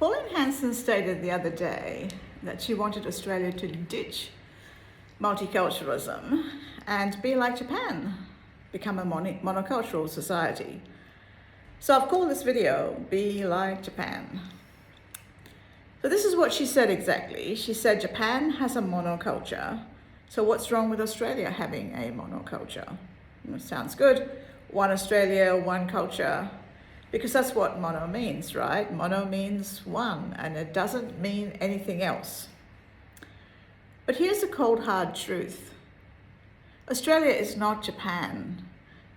Pauline Hanson stated the other day that she wanted Australia to ditch multiculturalism and be like Japan, become a monocultural society. So I've called this video, Be Like Japan. So this is what she said exactly. She said Japan has a monoculture, so what's wrong with Australia having a monoculture? It sounds good. One Australia, one culture. Because that's what mono means, right? Mono means one, and it doesn't mean anything else. But here's the cold, hard truth. Australia is not Japan,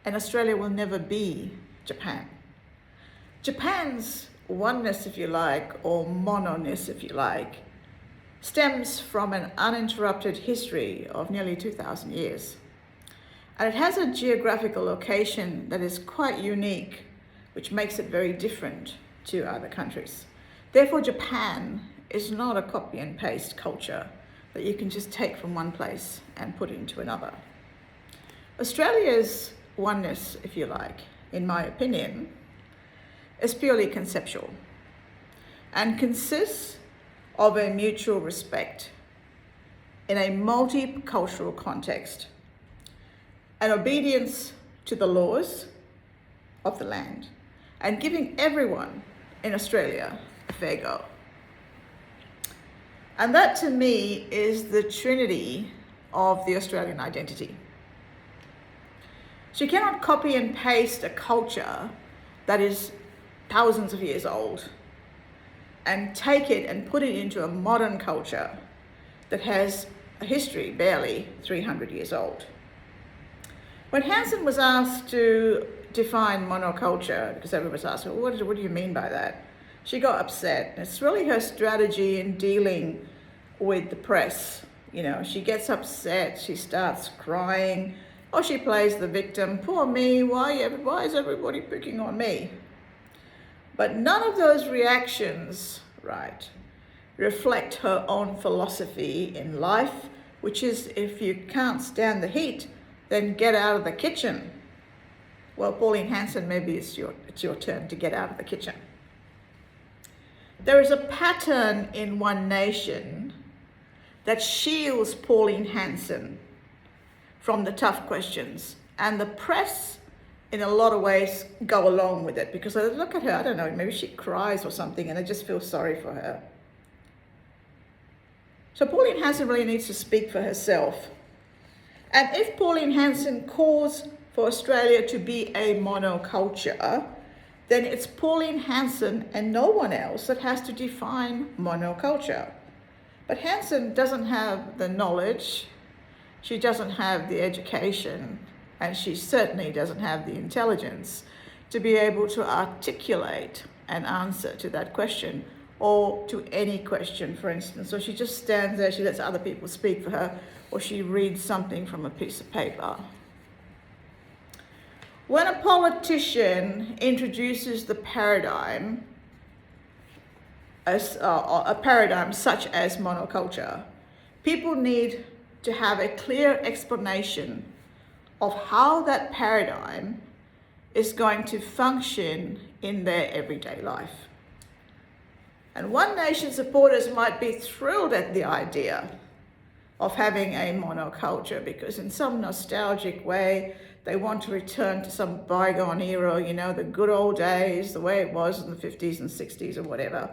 and Australia will never be Japan. Japan's oneness, if you like, or mononess, if you like, stems from an uninterrupted history of nearly 2,000 years. And it has a geographical location that is quite unique, which makes it very different to other countries. Therefore, Japan is not a copy and paste culture that you can just take from one place and put into another. Australia's oneness, if you like, in my opinion, is purely conceptual and consists of a mutual respect in a multicultural context, an obedience to the laws of the land, and giving everyone in Australia a fair go. And that to me is the trinity of the Australian identity. So you cannot copy and paste a culture that is thousands of years old and take it and put it into a modern culture that has a history barely 300 years old. When Hanson was asked to define monoculture, because everyone was asking, well, what do you mean by that? She got upset. It's really her strategy in dealing with the press. You know, she gets upset, she starts crying, or she plays the victim. Poor me, why is everybody picking on me? But none of those reactions, right, reflect her own philosophy in life, which is if you can't stand the heat, then get out of the kitchen. Well, Pauline Hanson, maybe it's your turn to get out of the kitchen. There is a pattern in One Nation that shields Pauline Hanson from the tough questions, and the press in a lot of ways go along with it because they look at her, I don't know, maybe she cries or something and they just feel sorry for her. So Pauline Hanson really needs to speak for herself. And if Pauline Hanson calls for Australia to be a monoculture, then it's Pauline Hanson and no one else that has to define monoculture. But Hanson doesn't have the knowledge, she doesn't have the education, and she certainly doesn't have the intelligence to be able to articulate an answer to that question or to any question, for instance. So she just stands there, she lets other people speak for her, or she reads something from a piece of paper. When a politician introduces the paradigm, a paradigm such as monoculture, people need to have a clear explanation of how that paradigm is going to function in their everyday life. And One Nation supporters might be thrilled at the idea of having a monoculture because in some nostalgic way, they want to return to some bygone era, you know, the good old days, the way it was in the 50s and 60s or whatever.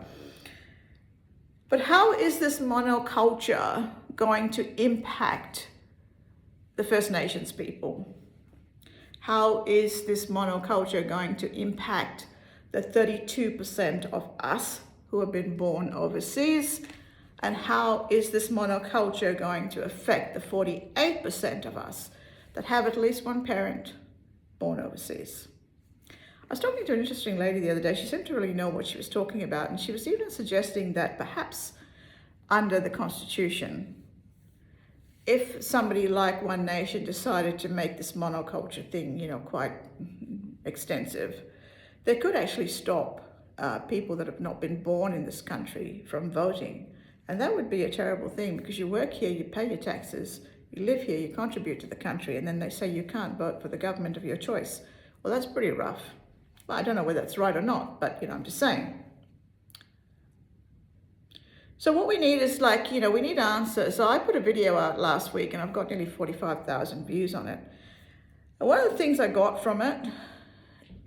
But how is this monoculture going to impact the First Nations people? How is this monoculture going to impact the 32% of us who have been born overseas? And how is this monoculture going to affect the 48% of us that have at least one parent born overseas? I was talking to an interesting lady the other day. She seemed to really know what she was talking about, and she was even suggesting that perhaps under the Constitution, if somebody like One Nation decided to make this monoculture thing, you know, quite extensive, they could actually stop people that have not been born in this country from voting. And that would be a terrible thing because you work here, you pay your taxes, you live here, you contribute to the country, and then they say you can't vote for the government of your choice. Well, that's pretty rough. Well, I don't know whether that's right or not, but, you know, I'm just saying. So what we need is like, we need answers. So I put a video out last week and I've got nearly 45,000 views on it. And one of the things I got from it,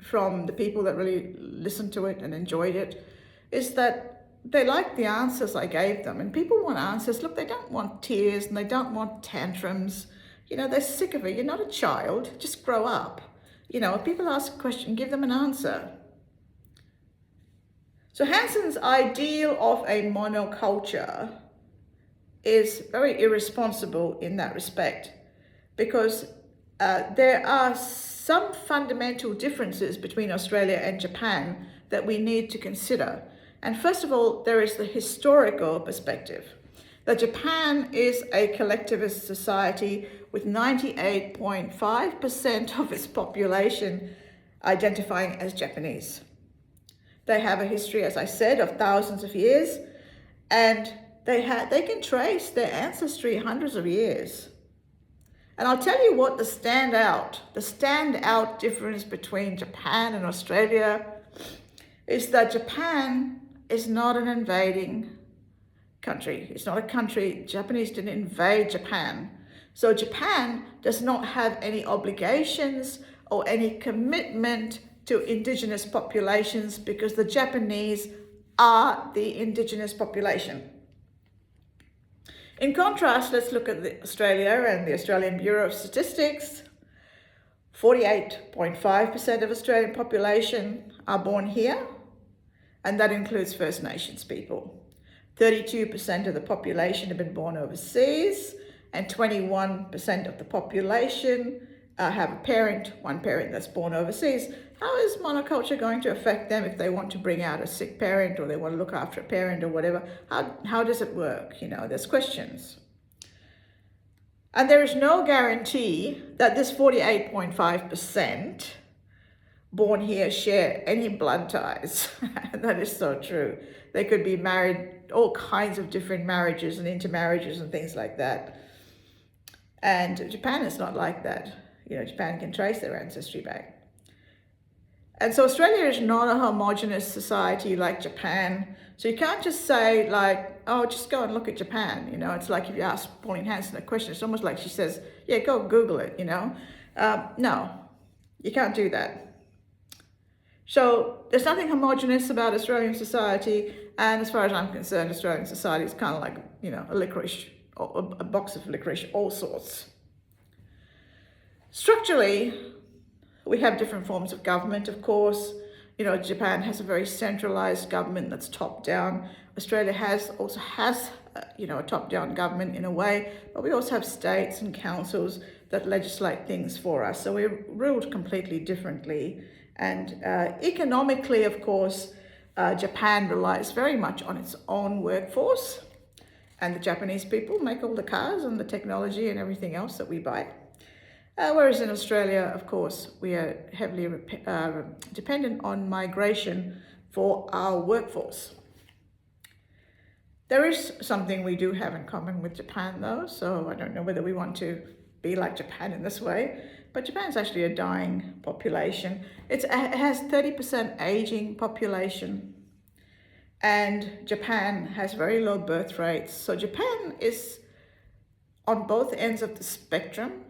from the people that really listened to it and enjoyed it, is that they liked the answers I gave them. And people want answers. Look, they don't want tears and they don't want tantrums. They're sick of it. You're not a child. Just grow up. If people ask a question, give them an answer. So Hanson's ideal of a monoculture is very irresponsible in that respect, because there are some fundamental differences between Australia and Japan that we need to consider. And first of all, there is the historical perspective. That Japan is a collectivist society with 98.5% of its population identifying as Japanese. They have a history, as I said, of thousands of years, and they can trace their ancestry hundreds of years. And I'll tell you what the standout difference between Japan and Australia is that Japan is not an invading country. It's not a country. Japanese didn't invade Japan. So Japan does not have any obligations or any commitment to indigenous populations, because the Japanese are the indigenous population. In contrast, let's look at Australia and the Australian Bureau of Statistics. 48.5% of Australian population are born here, and that includes First Nations people. 32% of the population have been born overseas, and 21% of the population have one parent that's born overseas. How is monoculture going to affect them if they want to bring out a sick parent, or they want to look after a parent or whatever? How does it work? There's questions. And there is no guarantee that this 48.5% born here share any blood ties. That is so true. They could be married, all kinds of different marriages and intermarriages and things like that. And Japan is not like that. Japan can trace their ancestry back. And so Australia is not a homogenous society like Japan. So you can't just say like, oh, just go and look at Japan. It's like if you ask Pauline Hanson a question, it's almost like she says, yeah, go Google it, No, you can't do that. So there's nothing homogenous about Australian society. And as far as I'm concerned, Australian society is kind of like, a licorice, or a box of licorice, all sorts. Structurally, we have different forms of government, of course. Japan has a very centralized government that's top-down. Australia also has a top-down government in a way, but we also have states and councils that legislate things for us. So we're ruled completely differently. And economically, of course, Japan relies very much on its own workforce. And the Japanese people make all the cars and the technology and everything else that we buy. Whereas in Australia, of course, we are heavily dependent on migration for our workforce. There is something we do have in common with Japan, though, so I don't know whether we want to be like Japan in this way, but Japan's actually a dying population. It has 30% aging population, and Japan has very low birth rates. So Japan is on both ends of the spectrum.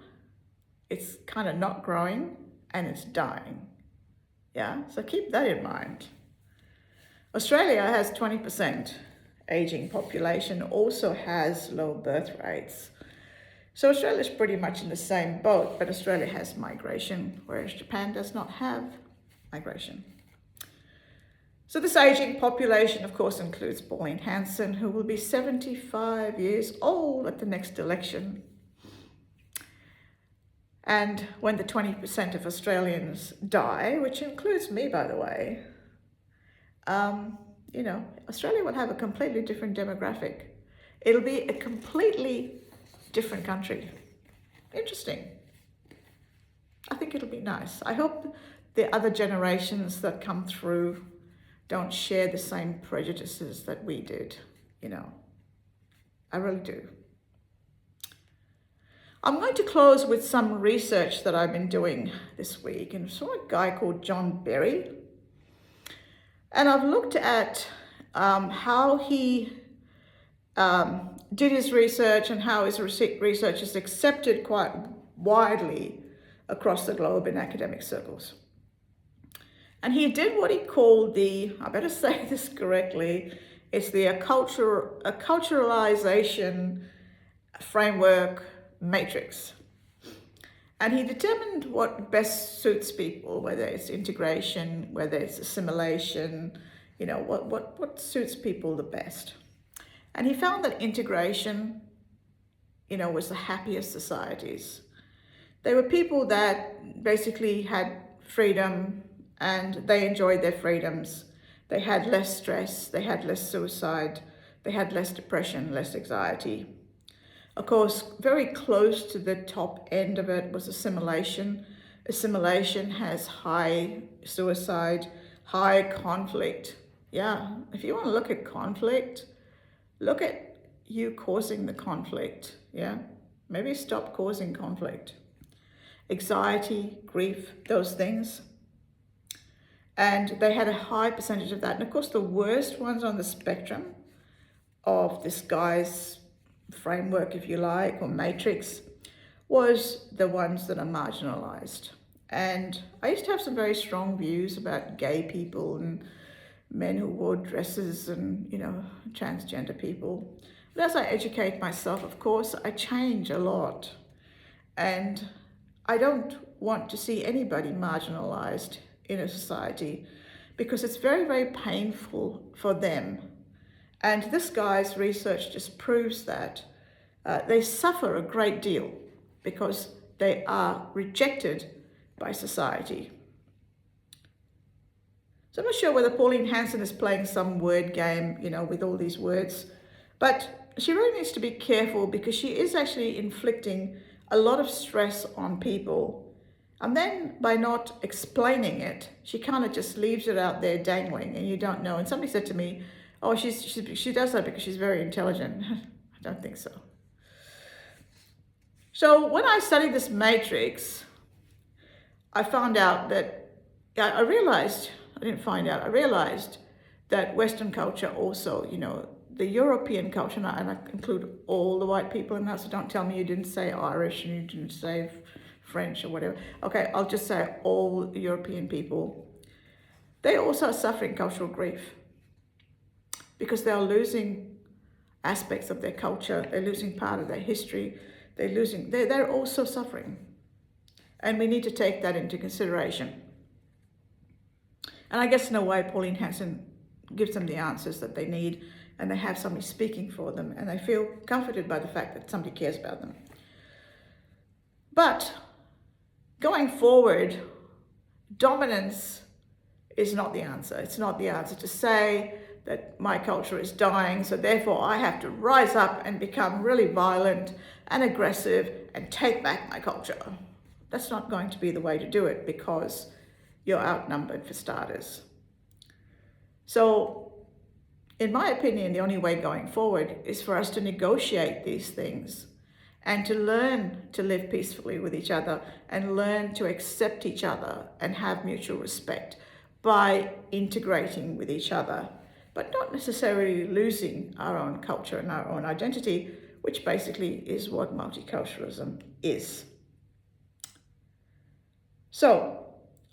It's kind of not growing and it's dying. Yeah, so keep that in mind. Australia has 20% aging population, also has low birth rates. So Australia's pretty much in the same boat, but Australia has migration, whereas Japan does not have migration. So this aging population, of course, includes Pauline Hanson, who will be 75 years old at the next election. And when the 20% of Australians die, which includes me, by the way, Australia will have a completely different demographic. It'll be a completely different country. Interesting. I think it'll be nice. I hope the other generations that come through don't share the same prejudices that we did, I really do. I'm going to close with some research that I've been doing this week, and I saw a guy called John Berry, and I've looked at how he did his research and how his research is accepted quite widely across the globe in academic circles. And he did what he called the, I better say this correctly, it's the acculturalization framework matrix. And he determined what best suits people, whether it's integration, whether it's assimilation, what suits people the best. And he found that integration, was the happiest societies. They were people that basically had freedom and they enjoyed their freedoms. They had less stress, they had less suicide, they had less depression, less anxiety. Of course, very close to the top end of it was assimilation. Assimilation has high suicide, high conflict. Yeah, if you want to look at conflict, look at you causing the conflict. Yeah, maybe stop causing conflict. Anxiety, grief, those things. And they had a high percentage of that. And of course, the worst ones on the spectrum of this guy's framework, if you like, or matrix, was the ones that are marginalized. And I used to have some very strong views about gay people and men who wore dresses and, transgender people. But as I educate myself, of course, I change a lot. And I don't want to see anybody marginalized in a society because it's very, very painful for them. And this guy's research just proves that they suffer a great deal because they are rejected by society. So I'm not sure whether Pauline Hanson is playing some word game, with all these words, but she really needs to be careful because she is actually inflicting a lot of stress on people. And then by not explaining it, she kind of just leaves it out there dangling and you don't know. And somebody said to me, oh, she does that because she's very intelligent. I don't think so. So when I studied this matrix, I found out that, I realized that Western culture also, the European culture, and I include all the white people in that, so don't tell me you didn't say Irish and you didn't say French or whatever. Okay, I'll just say all European people. They also are suffering cultural grief because they're losing aspects of their culture, they're losing part of their history, they're also suffering. And we need to take that into consideration. And I guess in a way, Pauline Hanson gives them the answers that they need, and they have somebody speaking for them, and they feel comforted by the fact that somebody cares about them. But going forward, dominance is not the answer. It's not the answer to say that my culture is dying, so therefore I have to rise up and become really violent and aggressive and take back my culture. That's not going to be the way to do it because you're outnumbered for starters. So, in my opinion, the only way going forward is for us to negotiate these things and to learn to live peacefully with each other and learn to accept each other and have mutual respect by integrating with each other, but not necessarily losing our own culture and our own identity, which basically is what multiculturalism is. So,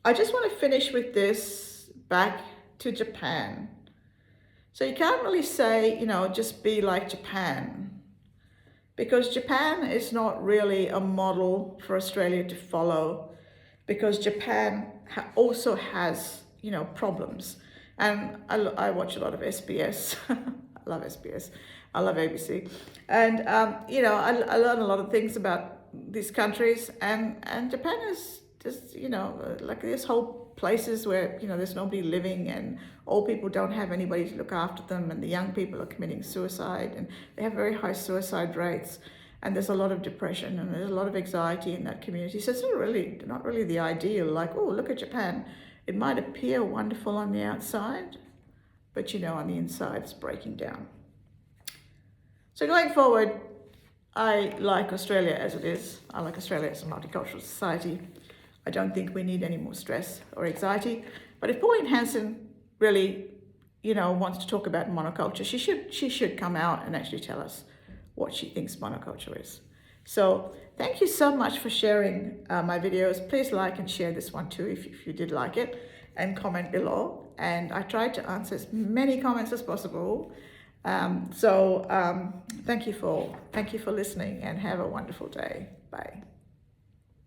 I just want to finish with this back to Japan. So you can't really say, just be like Japan, because Japan is not really a model for Australia to follow, because Japan also has, problems. And I watch a lot of SBS. I love SBS. I love ABC. And, I learn a lot of things about these countries, and Japan is just, like this whole places where, there's nobody living and old people don't have anybody to look after them and the young people are committing suicide and they have very high suicide rates and there's a lot of depression and there's a lot of anxiety in that community. So it's not really the ideal, like, oh, look at Japan. It might appear wonderful on the outside, but on the inside it's breaking down. So going forward, I like Australia as it is. I like Australia as a multicultural society. I don't think we need any more stress or anxiety. But if Pauline Hanson really wants to talk about monoculture, she should come out and actually tell us what she thinks monoculture is. So thank you so much for sharing my videos. Please like and share this one too if you did like it, and comment below. And I tried to answer as many comments as possible. Thank you for listening, and have a wonderful day. Bye.